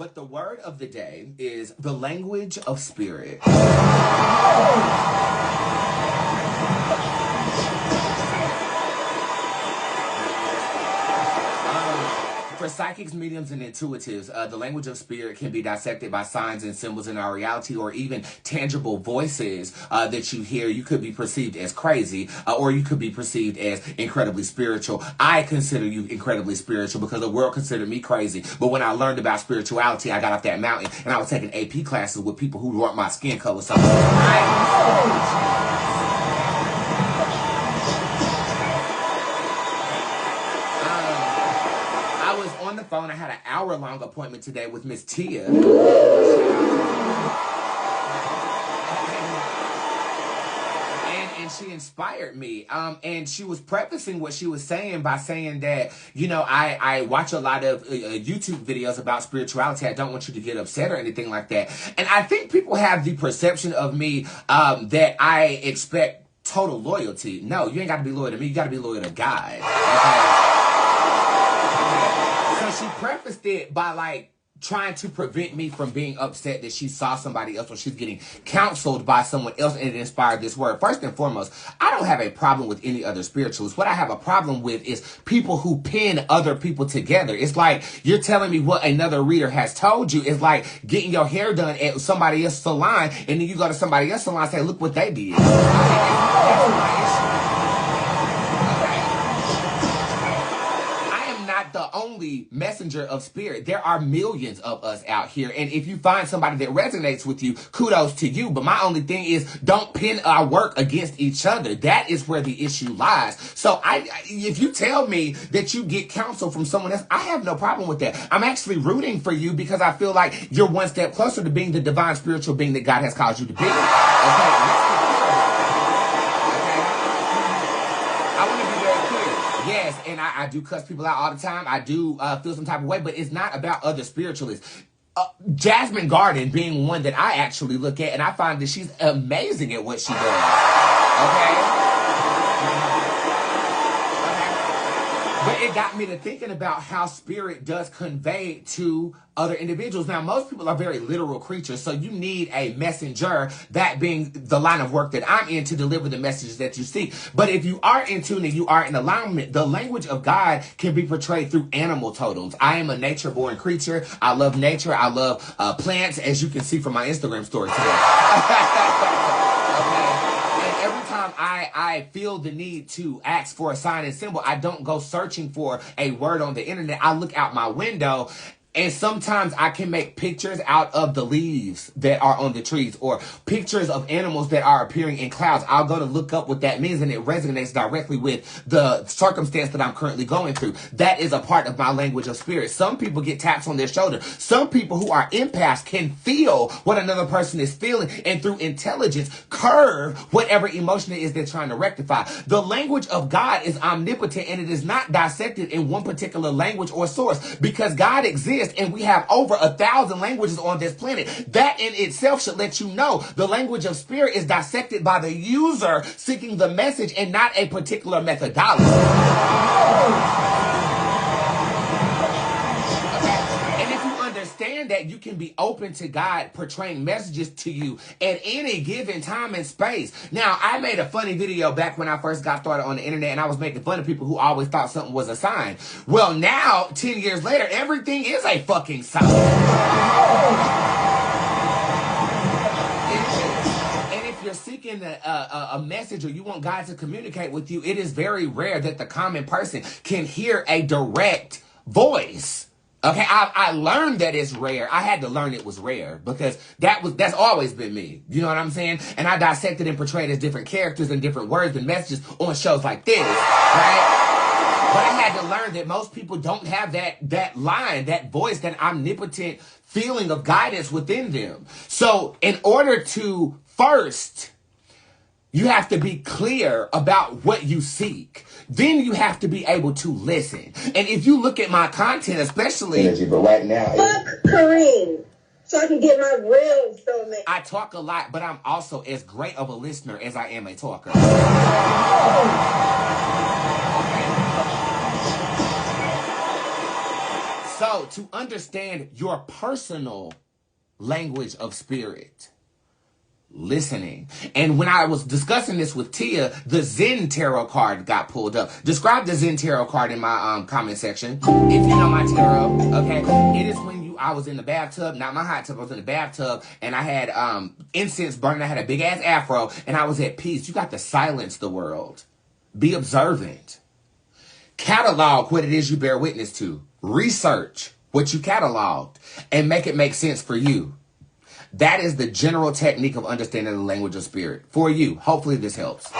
But the word of the day is the language of spirit. For psychics, mediums, and intuitives, the language of spirit can be dissected by signs and symbols in our reality, or even tangible voices that you hear. You could be perceived as crazy, or you could be perceived as incredibly spiritual. I consider you incredibly spiritual because the world considered me crazy. But when I learned about spirituality, I got off that mountain and I was taking AP classes with people who weren't my skin color. So I was on the phone. I had an hour-long appointment today with Miss Tia. And she inspired me. And she was prefacing what she was saying by saying that, you know, I watch a lot of YouTube videos about spirituality. I don't want you to get upset or anything like that. And I think people have the perception of me that I expect total loyalty. No, you ain't got to be loyal to me. You got to be loyal to God. Okay? She prefaced it by like trying to prevent me from being upset that she saw somebody else or she's getting counseled by someone else and it inspired this word. First and foremost, I don't have a problem with any other spiritualists. What I have a problem with is people who pin other people together. It's like you're telling me what another reader has told you. It's like getting your hair done at somebody else's salon and then you go to somebody else's salon and say, look what they did. That's my issue. The only messenger of spirit. There are millions of us out here, and if you find somebody that resonates with you, kudos to you. But my only thing is, don't pin our work against each other. That is where the issue lies. So if you tell me that you get counsel from someone else, I have no problem with that. I'm actually rooting for you because I feel like you're one step closer to being the divine spiritual being that God has called you to be. Okay. Yes, and I do cuss people out all the time. I do feel some type of way, but it's not about other spiritualists. Jasmine Garden being one that I actually look at, and I find that she's amazing at what she does. Okay? But it got me to thinking about how spirit does convey to other individuals. Now, most people are very literal creatures, so you need a messenger, that being the line of work that I'm in, to deliver the messages that you see. But if you are in tune and you are in alignment, the language of God can be portrayed through animal totems. I am a nature-born creature. I love nature. I love plants, as you can see from my Instagram story today. I feel the need to ask for a sign and symbol. I don't go searching for a word on the internet. I look out my window, and sometimes I can make pictures out of the leaves that are on the trees or pictures of animals that are appearing in clouds. I'll go to look up what that means, and it resonates directly with the circumstance that I'm currently going through. That is a part of my language of spirit. Some people get taps on their shoulder. Some people who are empaths can feel what another person is feeling, and through intelligence, curve whatever emotion it is they're trying to rectify. The language of God is omnipotent, and it is not dissected in one particular language or source, because God exists. And we have over 1,000 languages on this planet. That in itself should let you know the language of spirit is dissected by the user seeking the message and not a particular methodology. And if you understand that, you can be open to God portraying messages to you at any given time and space. Now, I made a funny video back when I first got started on the internet, and I was making fun of people who always thought something was a sign. Well, now, 10 years later, everything is a fucking sign. And if you're seeking a message, or you want God to communicate with you, it is very rare that the common person can hear a direct voice. Okay, I learned that it's rare. I had to learn it was rare because that's always been me. You know what I'm saying? And I dissected and portrayed as different characters and different words and messages on shows like this, right? But I had to learn that most people don't have that line, that voice, that omnipotent feeling of guidance within them. So in order to first, you have to be clear about what you seek. Then you have to be able to listen. And if you look at my content, especially... Energy, but right now... Fuck Kareem, so I can get my real soulmate. I talk a lot, but I'm also as great of a listener as I am a talker. So to understand your personal language of spirit, listening. And when I was discussing this with Tia, the Zen tarot card got pulled up. Describe the Zen tarot card in my comment section if you know my tarot. Okay, it is when I was in the bathtub, not my hot tub, I was in the bathtub, and I had incense burning. I had a big ass afro, and I was at peace. You got to silence the world. Be observant. Catalog what it is you bear witness to. Research what you cataloged and make it make sense for you. That is the general technique of understanding the language of spirit for you. Hopefully this helps.